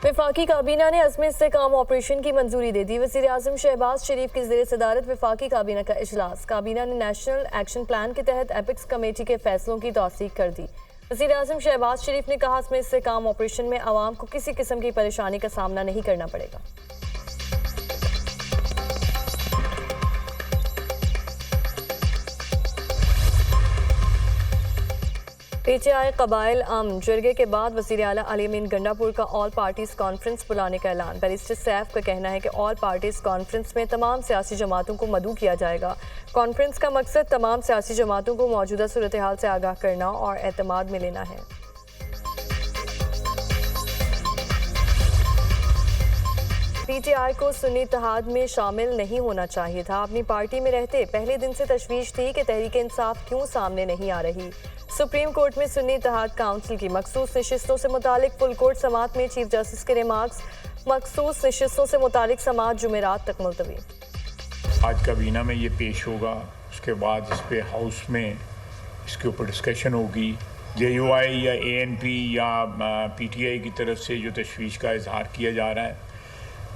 वफाकी काबीना ने अज़्म इस्तेहकाम ऑपरेशन की मंजूरी दे दी। वज़ीर आज़म शहबाज शरीफ की ज़ेर सदारत वफाकी काबीना का इजलास। काबीना ने नेशनल एक्शन प्लान के तहत एपिक्स कमेटी के फैसलों की तौसीक कर दी। वज़ीर आज़म शहबाज शरीफ ने कहा, अज़्म इस्तेहकाम ऑपरेशन में आवाम को किसी किस्म की परेशानी का सामना नहीं करना पड़ेगा। PTI कबाइल जरगे के बाद वज़ीर आला अली अमीन गंडापुर का ऑल पार्टीज़ कॉन्फ्रेंस बुलाने का ऐलान। बैरिस्टर सैफ का कहना है कि ऑल पार्टीज़ कॉन्फ्रेंस में तमाम सियासी जमातों को मदऊ किया जाएगा। कॉन्फ्रेंस का मकसद तमाम सियासी जमातों को मौजूदा सूरत हाल से आगाह करना और एतमाद में लेना है। PTI को सुन्नी इत्तेहाद में शामिल नहीं होना चाहिए था। अपनी पार्टी में रहते पहले दिन से तशवीश थी कि तहरीक इंसाफ क्यों सामने नहीं आ रही। सुप्रीम कोर्ट में सुन्नी इत्तेहाद काउंसिल की मखसूस नशिस्तों से मुतालिक फुल कोर्ट समाअत में चीफ जस्टिस के रिमार्क्स। मखसूस नशिस्तों से मुतालिक समाअत जुमेरात तक मुलतवी। आज काबीना में ये पेश होगा, उसके बाद इस पे हाउस में इसके ऊपर डिस्कशन होगी। JUI या ANP या PTI की तरफ से जो तशवीश का इजहार किया जा रहा है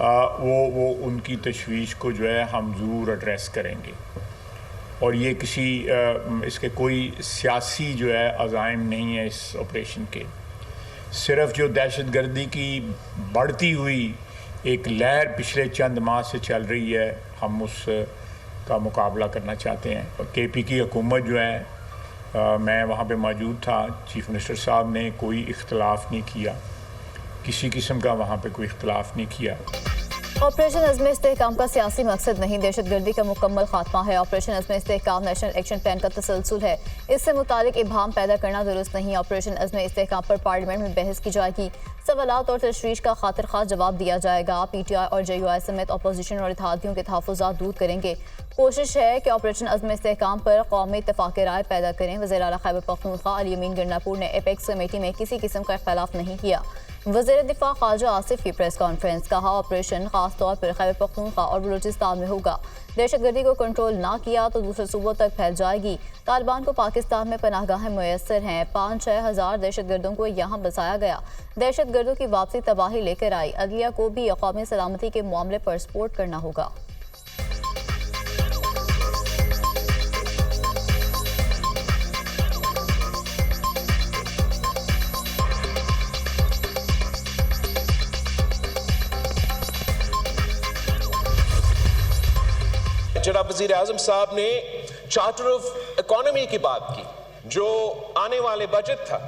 वो उनकी तशवीश को जो है हम ज़रूर एड्रेस करेंगे। और ये किसी इसके कोई सियासी जो है अज़ाइम नहीं है इस ऑपरेशन के। सिर्फ जो दहशतगर्दी की बढ़ती हुई एक लहर पिछले चंद माह से चल रही है, हम उस का मुकाबला करना चाहते हैं। KP की हुकूमत जो है मैं वहाँ पे मौजूद था, चीफ मिनिस्टर साहब ने कोई इख्तलाफ नहीं किया, किसी किस्म का वहाँ पे कोई इख्तलाफ नहीं किया। ऑपरेशन अज़्म इस्तेहकाम का सियासी मकसद नहीं, दहशतगर्दी का मुकम्मल खात्मा है। ऑपरेशन अज़्म इस्तेहकाम नेशनल एक्शन प्लान का तसलसल है, इससे मुतालिक इबहम पैदा करना दुरुस्त नहीं। ऑपरेशन अज़्म इस्तेहकाम पर पार्लियामेंट में बहस की जाएगी, सवालात और तशवीश का खातिर खास जवाब दिया जाएगा। PTI और JUI समेत अपोजिशन और इत्तेहादियों के तहफ़्फ़ुज़ात दूर करेंगे। कोशिश है कि ऑपरेशन अज़्म इस्तेहकाम पर कौमी इत्तेफ़ाक़ राय पैदा करें। वज़ीर आला खैबर पख्तूनख्वा अली अमीन गंडापुर ने एपेक्स कमेटी में किसी किस्म का इख्तिलाफ नहीं किया। वज़ीर दिफ़ा ख्वाजा आसिफ की प्रेस कॉन्फ्रेंस, कहा ऑपरेशन खास तौर पर खैबर पख्तूनख्वा और बलूचिस्तान में होगा। दहशतगर्दी को कंट्रोल ना किया तो दूसरे सूबों तक फैल जाएगी। तालिबान को पाकिस्तान में पनाहगाहें मुयस्सर हैं, 5-6 हज़ार दहशतगर्दों को यहाँ बसाया गया। दहशतगर्दों की वापसी तबाही लेकर आई। अदलिया को भी कौमी सलामती के मामले पर सपोर्ट करना होगा। जनाब वज़ीर आज़म साहब ने चार्टर ऑफ इकोनॉमी की बात की, जो आने वाले बजट था,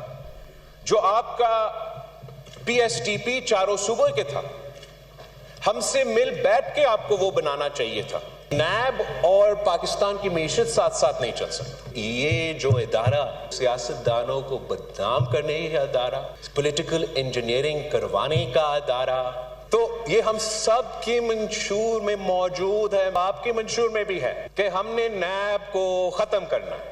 जो आपका PSDP चारों सूबों के था, हमसे मिल बैठ के आपको वो बनाना चाहिए था। नैब और पाकिस्तान की मीशत साथ साथ नहीं चल सकती। ये जो इदारा सियासतदानों को बदनाम करने का इदारा, पॉलिटिकल इंजीनियरिंग करवाने का इदारा, तो ये हम सब के मंशूर में मौजूद है, आपके मंशूर में भी है कि हमने नैब को खत्म करना है।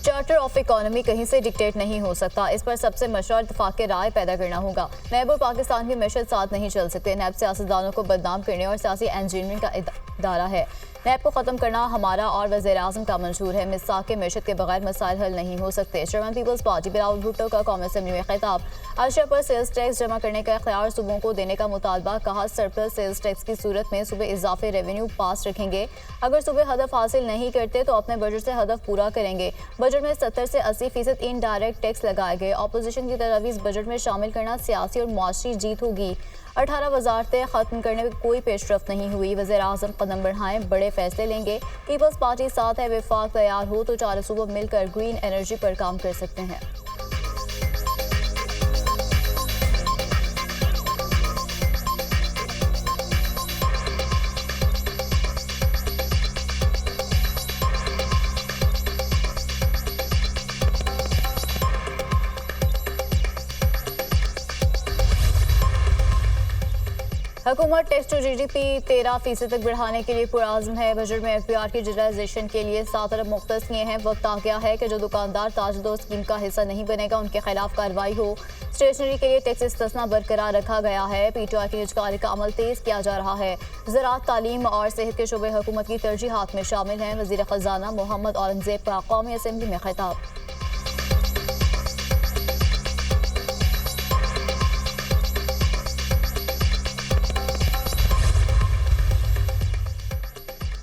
चार्टर ऑफ इकोनॉमी कहीं से डिक्टेट नहीं हो सकता, इस पर सबसे मशरूत इत्तेफाक राय पैदा करना होगा। नैब और पाकिस्तान की मैशत साथ नहीं चल सकते। नैब सियासतदानों को बदनाम करने और सियासी इंजीनियरिंग का इदारा है। नैब को ख़त्म करना हमारा और वज़ीर आज़म का मंशूर है। मिसाक के मैशत के बगैर मसाइल हल नहीं हो सकते। Chairman Peoples Party Bilawal Bhutto का कौमी असेंबली में खिताब। अशिया पर सेल्स टैक्स जमा करने का इख्तियार सूबों को देने का मुतालबा, कहा सरप्लस सेल्स टैक्स की सूरत में सूबे इजाफे रेवेन्यू पास रखेंगे। अगर सूबे हदफ हासिल नहीं करते तो अपने बजट से हदफ पूरा करेंगे। बजट में 70 से 80% इनडायरेक्ट टैक्स लगाए गए। अपोजिशन की तजवीज़ बजट में शामिल करना सियासी और मुआशी जीत होगी। 18 वजारतें खत्म करने में कोई पेशरफ नहीं हुई। वज़ीर आज़म कदम बढ़ाएं, बड़े फैसले लेंगे। पीपल्स पार्टी साथ है, विफाक तैयार हो तो चारों सूबे मिलकर ग्रीन एनर्जी पर काम कर सकते हैं। हुकूमत टैक्स टू GDP 13% तक बढ़ाने के लिए पुरआज़्म है। बजट में FBR की यूटिलाइजेशन के लिए 7 अरब मुख्तस किए हैं। वक्त आ गया है कि जो दुकानदार ताजदोर स्कीम का हिस्सा नहीं बनेगा उनके खिलाफ कार्रवाई हो। स्टेशनरी के लिए टैक्स इस्तिस्ना बरकरार रखा गया है। PTI की निजकारी का अमल तेज किया जा रहा है। ज़राअत, तालीम और सेहत के शोबे हुकूमत की तरजीहात में शामिल हैं। वज़ीर ख़जाना मोहम्मद औरंगज़ेब का कौमी असेंबली में खिताब।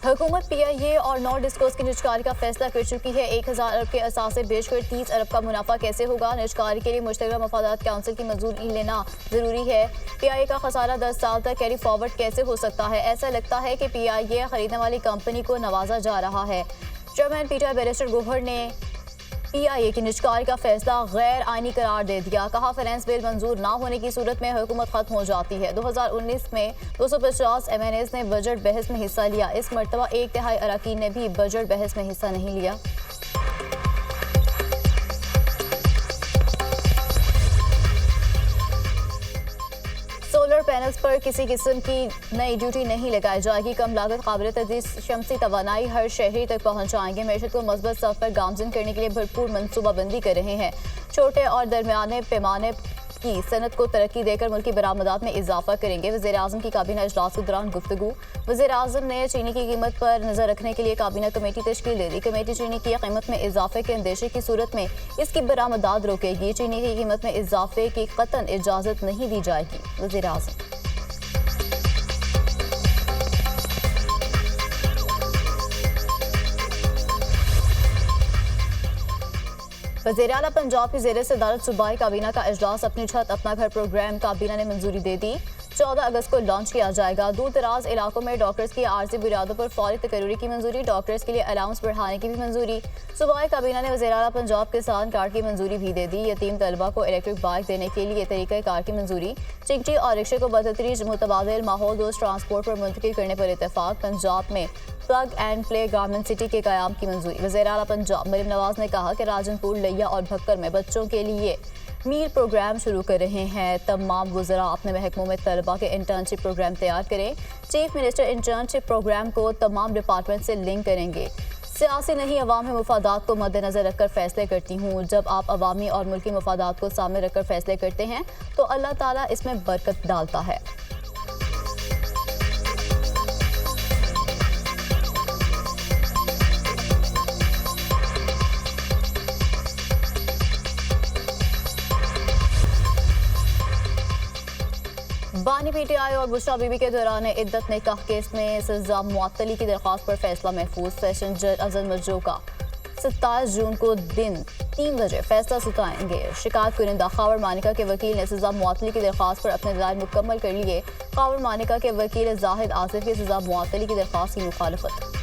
हुकूमत PIA और नॉन डिस्कोस की निजकारी का फैसला कर चुकी है। 1000 अरब के असासे बेचकर 30 अरब का मुनाफा कैसे होगा? निजकारी के लिए मुश्तरका मफादात काउंसिल की मंजूरी लेना जरूरी है। PIA का खसारा 10 साल तक कैरी फॉरवर्ड कैसे हो सकता है? ऐसा लगता है कि PIA खरीदने वाली कंपनी को नवाजा जा रहा है। चेयरमैन PTI बैरिस्टर गोहर ने PIA की निजकारी का फैसला गैर आईनी करार दे दिया। कहा फाइनेंस बिल मंजूर ना होने की सूरत में हुकूमत खत्म हो जाती है। 2019 में 250 MNAs ने बजट बहस में हिस्सा लिया। इस मरतबा 1/3 अरकान ने भी बजट बहस में हिस्सा नहीं लिया। सोलर पैनल्स पर किसी किस्म की नई ड्यूटी नहीं लगाई जाएगी। कम लागत काबिल तजदीद शमसी तवानाई हर शहरी तक पहुंचाएंगे। मैशत को मस्बत सफ पर गामजन करने के लिए भरपूर मनसूबाबंदी कर रहे हैं। छोटे और दरमियाने पैमाने की सनत को तरक्की देकर मुल्की बरामदात में इजाफा करेंगे। वज़ीर-ए-आज़म की काबीना इजलास के दौरान गुफ्तगू। वज़ीर-ए-आज़म ने चीनी की कीमत पर नजर रखने के लिए काबीना कमेटी तश्कील दे दी। कमेटी चीनी की कीमत में इजाफे के अंदेशे की सूरत में इसकी बरामदात रोकेगी। चीनी की कीमत में इजाफे की कतन इजाजत नहीं दी जाएगी। वज़ीर-ए-आज़म वज़ीर आला पंजाब की ज़ेर सदारत सूबाई काबीना का इजलास अपनी छत अपना घर प्रोग्राम काबीना ने मंजूरी दे दी। 14 अगस्त को लॉन्च किया जाएगा। दूर दराज इलाकों में डॉक्टर्स की आर्जी बुनियादों पर फौरी तकर्री की मंजूरी। डॉक्टर्स के लिए अलाउंस बढ़ाने की भी मंजूरी। सूबाई काबीना ने वज़ीर आला पंजाब किसान कार्ड की मंजूरी भी दे दी। यतीम तलबा को इलेक्ट्रिक बाइक देने के लिए तरीक़ा कार की मंजूरी। चिंगटी और रिक्शे को बदतरीज मुतबादिल माहौल दोस्त ट्रांसपोर्ट पर मुंतकिल करने पर इत्तेफाक। पंजाब में plug and play garment city के क़याम की मंजूरी। वज़ीर आला पंजाब मरीम नवाज ने कहा कि राजनपुर, लिया और भक्कर में बच्चों के लिए मील प्रोग्राम शुरू कर रहे हैं। तमाम वज़रा अपने महकमों में तलबा के इंटर्नशिप प्रोग्राम तैयार करें। चीफ मिनिस्टर इंटर्नशिप प्रोग्राम को तमाम डिपार्टमेंट से लिंक करेंगे। सियासी नहीं, अवामी मफादात को मद्देनजर रखकर फैसले करती हूँ। जब आप अवामी और मुल्की मफादात को सामने रखकर फैसले करते हैं तो अल्लाह ताला इसमें बरकत डालता है। बानी PTI और बुशरा बीबी के दौरान इद्दत निकाह केस में सजा मुअत्तली की दरख्वास्त पर फैसला महफूज। सेशन जज अजल मज्जोका 27 जून को दिन 3 बजे फैसला सुनाएंगे। शिकायत कुरिंदा खावर मानिका के वकील ने सजा मुअत्तली की दरख्वास्त पर अपने दलाइल मुकम्मल कर लिए। खावर मानिका के वकील जाहिद आसिफ की सजा मुअत्तली की दरख्वास्त की मुखालफत।